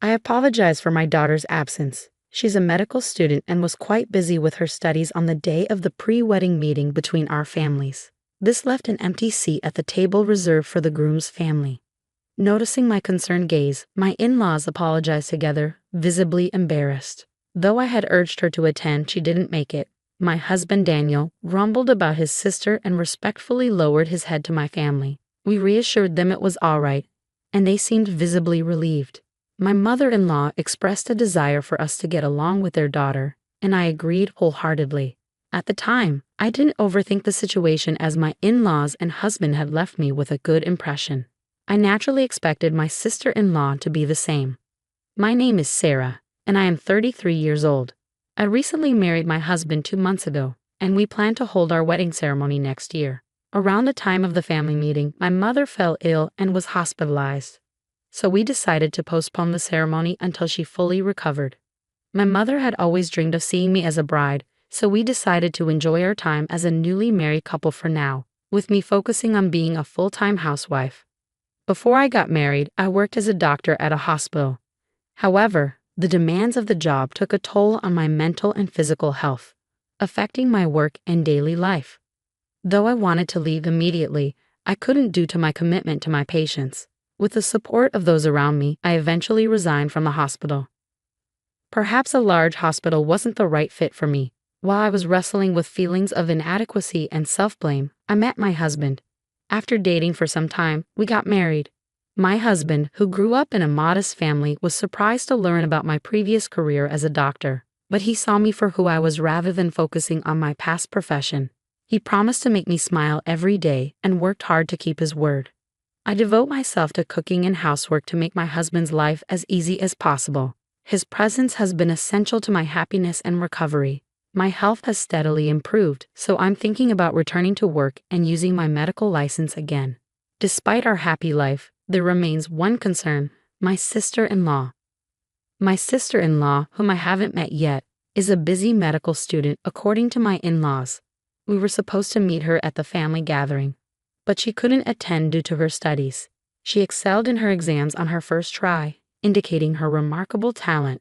I apologize for my daughter's absence. She's a medical student and was quite busy with her studies on the day of the pre-wedding meeting between our families. This left an empty seat at the table reserved for the groom's family. Noticing my concerned gaze, my in-laws apologized together, visibly embarrassed. Though I had urged her to attend, she didn't make it. My husband Daniel grumbled about his sister and respectfully lowered his head to my family. We reassured them it was all right, and they seemed visibly relieved. My mother-in-law expressed a desire for us to get along with their daughter, and I agreed wholeheartedly. At the time, I didn't overthink the situation as my in-laws and husband had left me with a good impression. I naturally expected my sister-in-law to be the same. My name is Sarah, and I am 33 years old. I recently married my husband 2 months ago, and we plan to hold our wedding ceremony next year. Around the time of the family meeting, my mother fell ill and was hospitalized. So we decided to postpone the ceremony until she fully recovered. My mother had always dreamed of seeing me as a bride, so we decided to enjoy our time as a newly married couple for now, with me focusing on being a full-time housewife. Before I got married, I worked as a doctor at a hospital. However, the demands of the job took a toll on my mental and physical health, affecting my work and daily life. Though I wanted to leave immediately, I couldn't due to my commitment to my patients. With the support of those around me, I eventually resigned from the hospital. Perhaps a large hospital wasn't the right fit for me. While I was wrestling with feelings of inadequacy and self-blame, I met my husband. After dating for some time, we got married. My husband, who grew up in a modest family, was surprised to learn about my previous career as a doctor, but he saw me for who I was rather than focusing on my past profession. He promised to make me smile every day and worked hard to keep his word. I devote myself to cooking and housework to make my husband's life as easy as possible. His presence has been essential to my happiness and recovery. My health has steadily improved, so I'm thinking about returning to work and using my medical license again. Despite our happy life, there remains one concern: my sister-in-law. My sister-in-law, whom I haven't met yet, is a busy medical student according to my in-laws. We were supposed to meet her at the family gathering, but she couldn't attend due to her studies. She excelled in her exams on her first try, indicating her remarkable talent.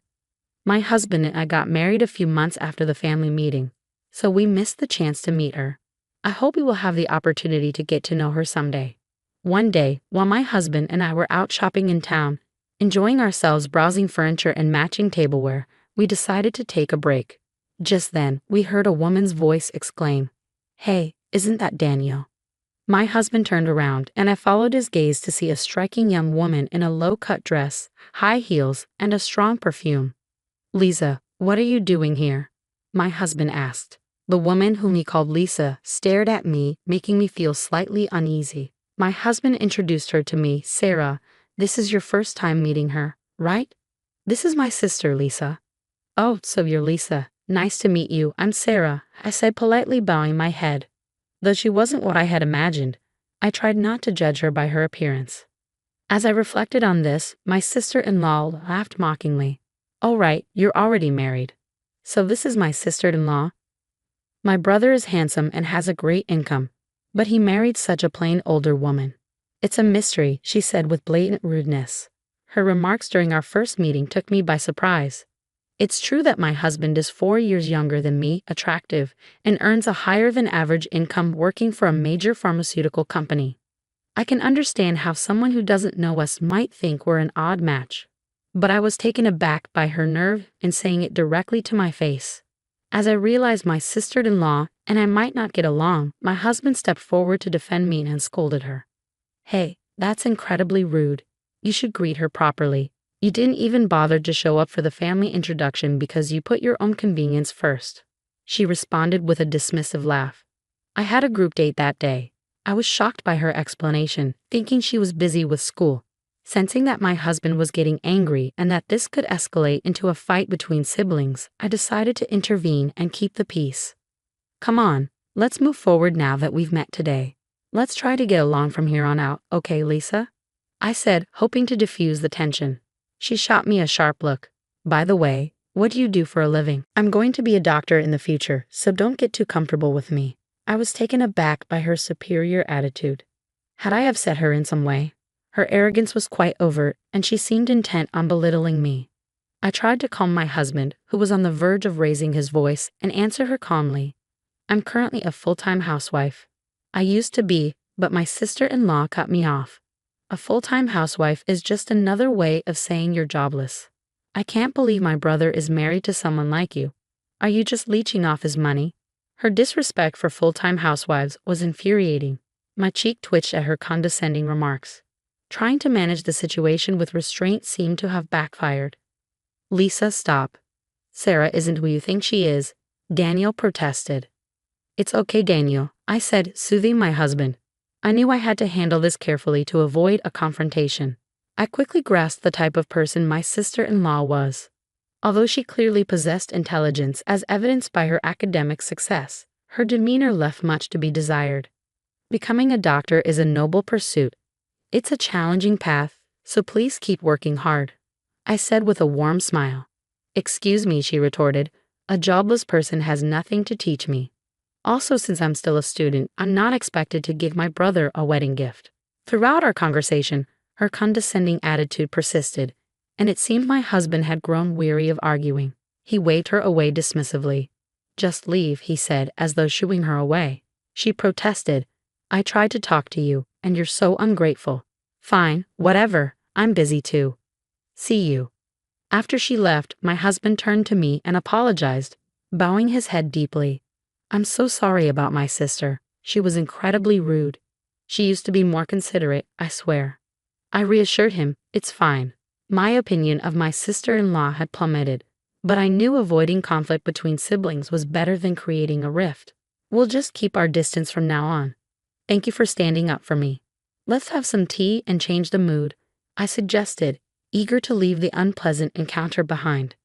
My husband and I got married a few months after the family meeting, so we missed the chance to meet her. I hope we will have the opportunity to get to know her someday. One day, while my husband and I were out shopping in town, enjoying ourselves browsing furniture and matching tableware, we decided to take a break. Just then, we heard a woman's voice exclaim, "Hey, isn't that Daniel?" My husband turned around, and I followed his gaze to see a striking young woman in a low-cut dress, high heels, and a strong perfume. "Lisa, what are you doing here?" my husband asked. The woman, whom he called Lisa, stared at me, making me feel slightly uneasy. My husband introduced her to me. "Sarah, this is your first time meeting her, right? This is my sister, Lisa." "Oh, so you're Lisa. Nice to meet you. I'm Sarah," I said, politely bowing my head. Though she wasn't what I had imagined, I tried not to judge her by her appearance. As I reflected on this, my sister-in-law laughed mockingly. "All right, you're already married. So this is my sister-in-law? My brother is handsome and has a great income, but he married such a plain older woman. It's a mystery," she said with blatant rudeness. Her remarks during our first meeting took me by surprise. It's true that my husband is 4 years younger than me, attractive, and earns a higher than average income working for a major pharmaceutical company. I can understand how someone who doesn't know us might think we're an odd match. But I was taken aback by her nerve in saying it directly to my face. As I realized my sister-in-law and I might not get along, my husband stepped forward to defend me and scolded her. "Hey, that's incredibly rude. You should greet her properly. You didn't even bother to show up for the family introduction because you put your own convenience first." She responded with a dismissive laugh. I had a group date that day. I was shocked by her explanation, thinking she was busy with school. Sensing that my husband was getting angry and that this could escalate into a fight between siblings, I decided to intervene and keep the peace. "Come on, let's move forward now that we've met today. Let's try to get along from here on out, okay, Lisa?" I said, hoping to diffuse the tension. She shot me a sharp look. "By the way, what do you do for a living?" "I'm going to be a doctor in the future, so don't get too comfortable with me." I was taken aback by her superior attitude. Had I upset her in some way? Her arrogance was quite overt, and she seemed intent on belittling me. I tried to calm my husband, who was on the verge of raising his voice, and answer her calmly. I'm currently a full-time housewife. I used to be, but my sister-in-law cut me off. A full-time housewife is just another way of saying you're jobless. I can't believe my brother is married to someone like you. Are you just leeching off his money? Her disrespect for full-time housewives was infuriating. My cheek twitched at her condescending remarks. Trying to manage the situation with restraint seemed to have backfired. Lisa, stop. Sarah isn't who you think she is, Daniel protested. It's okay, Daniel, I said, soothing my husband. I knew I had to handle this carefully to avoid a confrontation. I quickly grasped the type of person my sister-in-law was. Although she clearly possessed intelligence as evidenced by her academic success, her demeanor left much to be desired. Becoming a doctor is a noble pursuit. It's a challenging path, so please keep working hard, I said with a warm smile. Excuse me, she retorted. A jobless person has nothing to teach me. Also, since I'm still a student, I'm not expected to give my brother a wedding gift. Throughout our conversation, her condescending attitude persisted, and it seemed my husband had grown weary of arguing. He waved her away dismissively. Just leave, he said, as though shooing her away. She protested. I tried to talk to you, and you're so ungrateful. Fine, whatever, I'm busy too. See you. After she left, my husband turned to me and apologized, bowing his head deeply. I'm so sorry about my sister. She was incredibly rude. She used to be more considerate, I swear. I reassured him, it's fine. My opinion of my sister-in-law had plummeted, but I knew avoiding conflict between siblings was better than creating a rift. We'll just keep our distance from now on. Thank you for standing up for me. Let's have some tea and change the mood, I suggested, eager to leave the unpleasant encounter behind.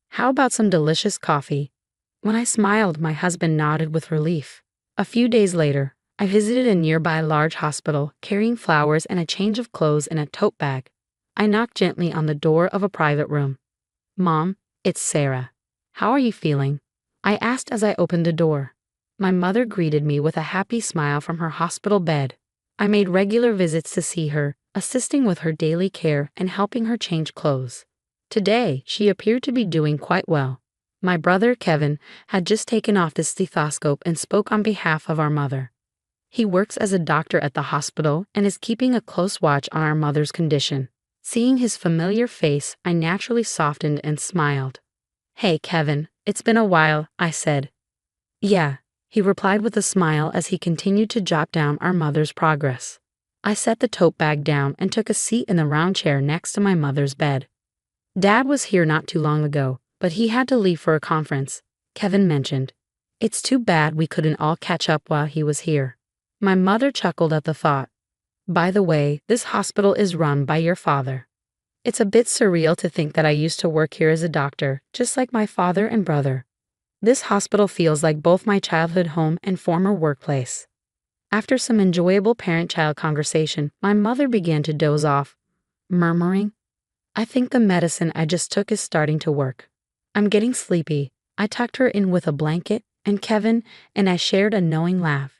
How about some delicious coffee? When I smiled, my husband nodded with relief. A few days later, I visited a nearby large hospital, carrying flowers and a change of clothes in a tote bag. I knocked gently on the door of a private room. Mom, it's Sarah. How are you feeling? I asked as I opened the door. My mother greeted me with a happy smile from her hospital bed. I made regular visits to see her, assisting with her daily care and helping her change clothes. Today, she appeared to be doing quite well. My brother, Kevin, had just taken off the stethoscope and spoke on behalf of our mother. He works as a doctor at the hospital and is keeping a close watch on our mother's condition. Seeing his familiar face, I naturally softened and smiled. Hey, Kevin, it's been a while, I said. Yeah, he replied with a smile as he continued to jot down our mother's progress. I set the tote bag down and took a seat in the round chair next to my mother's bed. Dad was here not too long ago, but he had to leave for a conference, Kevin mentioned. It's too bad we couldn't all catch up while he was here. My mother chuckled at the thought. By the way, this hospital is run by your father. It's a bit surreal to think that I used to work here as a doctor, just like my father and brother. This hospital feels like both my childhood home and former workplace. After some enjoyable parent-child conversation, my mother began to doze off, murmuring, I think the medicine I just took is starting to work. I'm getting sleepy. I tucked her in with a blanket, and Kevin and I shared a knowing laugh,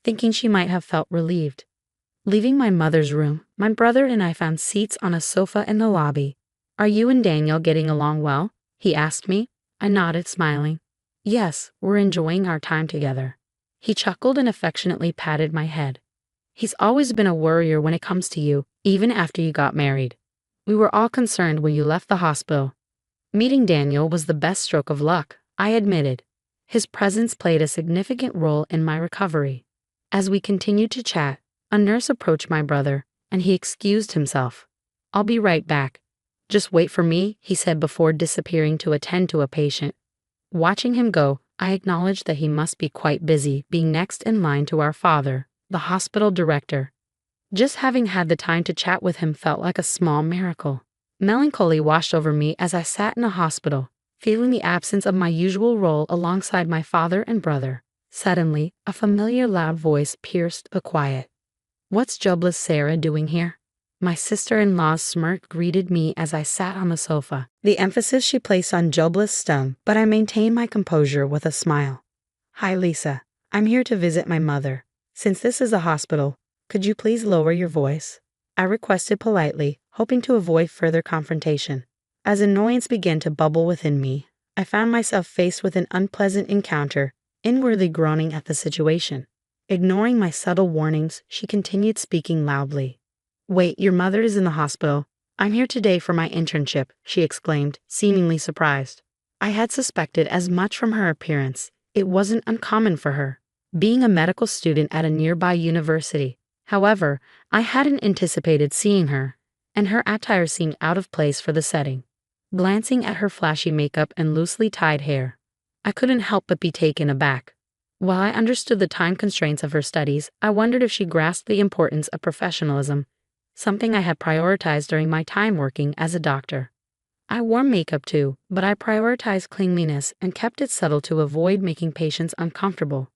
thinking she might have felt relieved. Leaving my mother's room, my brother and I found seats on a sofa in the lobby. Are you and Daniel getting along well? He asked me. I nodded, smiling. Yes, we're enjoying our time together. He chuckled and affectionately patted my head. He's always been a worrier when it comes to you, even after you got married. We were all concerned when you left the hospital. Meeting Daniel was the best stroke of luck, I admitted. His presence played a significant role in my recovery. As we continued to chat, a nurse approached my brother, and he excused himself. I'll be right back. Just wait for me, he said before disappearing to attend to a patient. Watching him go, I acknowledged that he must be quite busy being next in line to our father, the hospital director. Just having had the time to chat with him felt like a small miracle. Melancholy washed over me as I sat in a hospital, feeling the absence of my usual role alongside my father and brother. Suddenly, a familiar loud voice pierced the quiet. What's jobless Sarah doing here? My sister-in-law's smirk greeted me as I sat on the sofa. The emphasis she placed on jobless stung, but I maintained my composure with a smile. Hi, Lisa. I'm here to visit my mother. Since this is a hospital, could you please lower your voice? I requested politely, hoping to avoid further confrontation. As annoyance began to bubble within me, I found myself faced with an unpleasant encounter, inwardly groaning at the situation. Ignoring my subtle warnings, she continued speaking loudly. "Wait, your mother is in the hospital. I'm here today for my internship," she exclaimed, seemingly surprised. I had suspected as much from her appearance. It wasn't uncommon for her, being a medical student at a nearby university. However, I hadn't anticipated seeing her, and her attire seemed out of place for the setting. Glancing at her flashy makeup and loosely tied hair, I couldn't help but be taken aback. While I understood the time constraints of her studies, I wondered if she grasped the importance of professionalism, something I had prioritized during my time working as a doctor. I wore makeup too, but I prioritized cleanliness and kept it subtle to avoid making patients uncomfortable.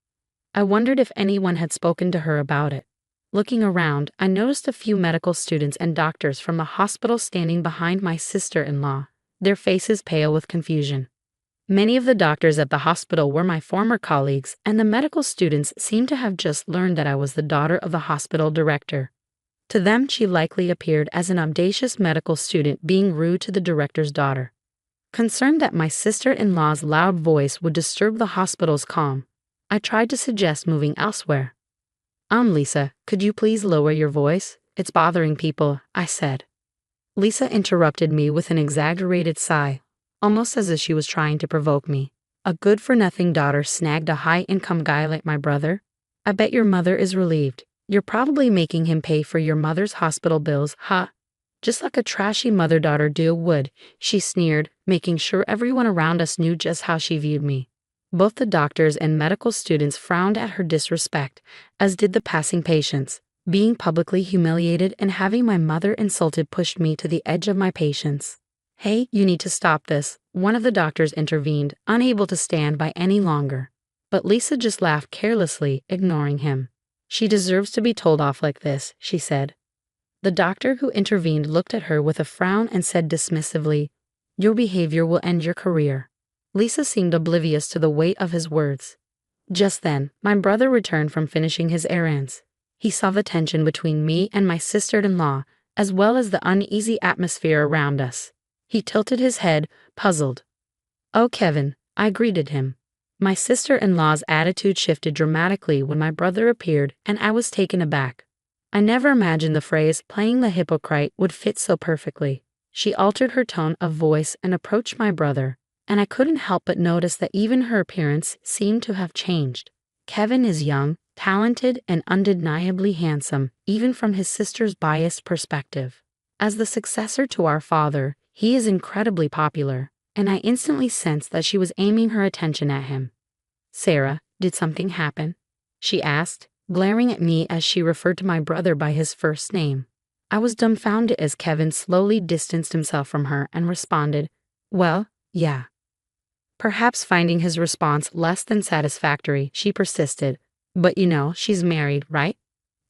I wondered if anyone had spoken to her about it. Looking around, I noticed a few medical students and doctors from the hospital standing behind my sister-in-law, their faces pale with confusion. Many of the doctors at the hospital were my former colleagues, and the medical students seemed to have just learned that I was the daughter of the hospital director. To them, she likely appeared as an audacious medical student being rude to the director's daughter. Concerned that my sister-in-law's loud voice would disturb the hospital's calm, I tried to suggest moving elsewhere. Lisa, could you please lower your voice? It's bothering people," I said. Lisa interrupted me with an exaggerated sigh, almost as if she was trying to provoke me. "A good-for-nothing daughter snagged a high-income guy like my brother? I bet your mother is relieved. You're probably making him pay for your mother's hospital bills, huh? Just like a trashy mother-daughter duo would," she sneered, making sure everyone around us knew just how she viewed me. Both the doctors and medical students frowned at her disrespect, as did the passing patients. Being publicly humiliated and having my mother insulted pushed me to the edge of my patience. "Hey, you need to stop this," one of the doctors intervened, unable to stand by any longer. But Lisa just laughed carelessly, ignoring him. "She deserves to be told off like this," she said. The doctor who intervened looked at her with a frown and said dismissively, "Your behavior will end your career." Lisa seemed oblivious to the weight of his words. Just then, my brother returned from finishing his errands. He saw the tension between me and my sister-in-law, as well as the uneasy atmosphere around us. He tilted his head, puzzled. "Oh, Kevin," I greeted him. My sister-in-law's attitude shifted dramatically when my brother appeared, and I was taken aback. I never imagined the phrase "playing the hypocrite" would fit so perfectly. She altered her tone of voice and approached my brother, and I couldn't help but notice that even her appearance seemed to have changed. Kevin is young, talented, and undeniably handsome, even from his sister's biased perspective. As the successor to our father, he is incredibly popular, and I instantly sensed that she was aiming her attention at him. "Sarah, did something happen?" she asked, glaring at me as she referred to my brother by his first name. I was dumbfounded as Kevin slowly distanced himself from her and responded, "Well, yeah." Perhaps finding his response less than satisfactory, she persisted, "But you know, she's married, right?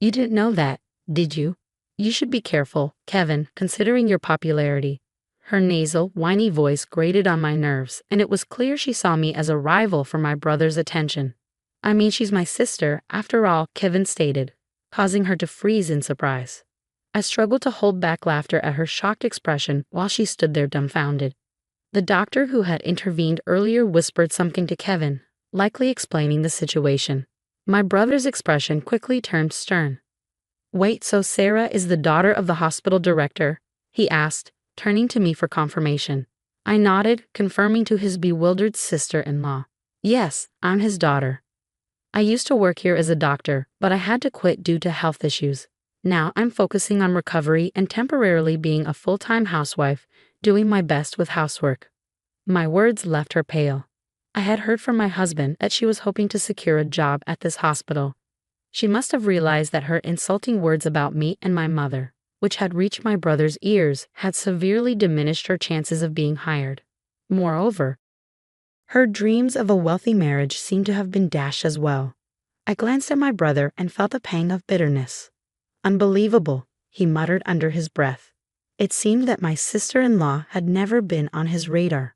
You didn't know that, did you? You should be careful, Kevin, considering your popularity." Her nasal, whiny voice grated on my nerves, and it was clear she saw me as a rival for my brother's attention. "I mean, she's my sister, after all," Kevin stated, causing her to freeze in surprise. I struggled to hold back laughter at her shocked expression while she stood there dumbfounded. The doctor who had intervened earlier whispered something to Kevin, likely explaining the situation. My brother's expression quickly turned stern. "Wait, so Sarah is the daughter of the hospital director?" he asked, turning to me for confirmation. I nodded, confirming to his bewildered sister-in-law. "Yes, I'm his daughter. I used to work here as a doctor, but I had to quit due to health issues. Now I'm focusing on recovery and temporarily being a full-time housewife, doing my best with housework." My words left her pale. I had heard from my husband that she was hoping to secure a job at this hospital. She must have realized that her insulting words about me and my mother, which had reached my brother's ears, had severely diminished her chances of being hired. Moreover, her dreams of a wealthy marriage seemed to have been dashed as well. I glanced at my brother and felt a pang of bitterness. "Unbelievable," he muttered under his breath. It seemed that my sister-in-law had never been on his radar.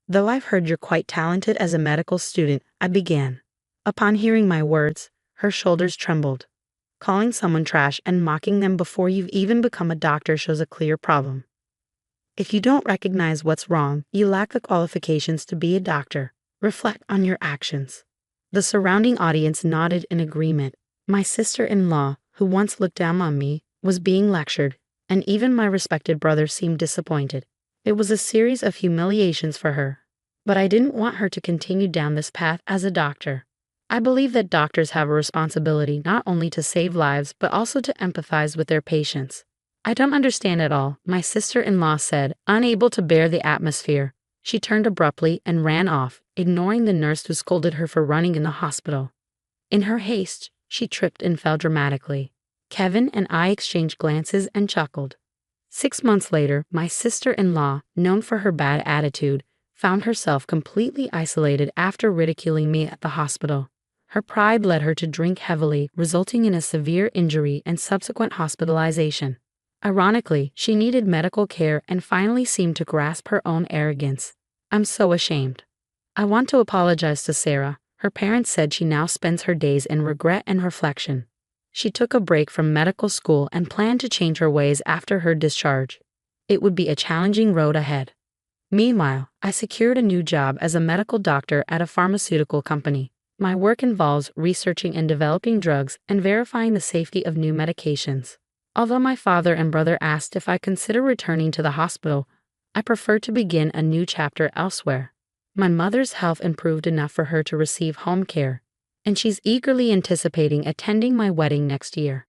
"Though I've heard you're quite talented as a medical student," I began. Upon hearing my words, her shoulders trembled. Calling someone trash and mocking them before you've even become a doctor shows a clear problem. If you don't recognize what's wrong, you lack the qualifications to be a doctor. Reflect on your actions. The surrounding audience nodded in agreement. My sister-in-law, who once looked down on me, was being lectured, and even my respected brother seemed disappointed. It was a series of humiliations for her. But I didn't want her to continue down this path as a doctor. I believe that doctors have a responsibility not only to save lives but also to empathize with their patients. I don't understand at all, my sister-in-law said, unable to bear the atmosphere. She turned abruptly and ran off, ignoring the nurse who scolded her for running in the hospital. In her haste, she tripped and fell dramatically. Kevin and I exchanged glances and chuckled. 6 months later, my sister-in-law, known for her bad attitude, found herself completely isolated after ridiculing me at the hospital. Her pride led her to drink heavily, resulting in a severe injury and subsequent hospitalization. Ironically, she needed medical care and finally seemed to grasp her own arrogance. I'm so ashamed. I want to apologize to Sarah. Her parents said she now spends her days in regret and reflection. She took a break from medical school and planned to change her ways after her discharge. It would be a challenging road ahead. Meanwhile, I secured a new job as a medical doctor at a pharmaceutical company. My work involves researching and developing drugs and verifying the safety of new medications. Although my father and brother asked if I consider returning to the hospital, I prefer to begin a new chapter elsewhere. My mother's health improved enough for her to receive home care, and she's eagerly anticipating attending my wedding next year.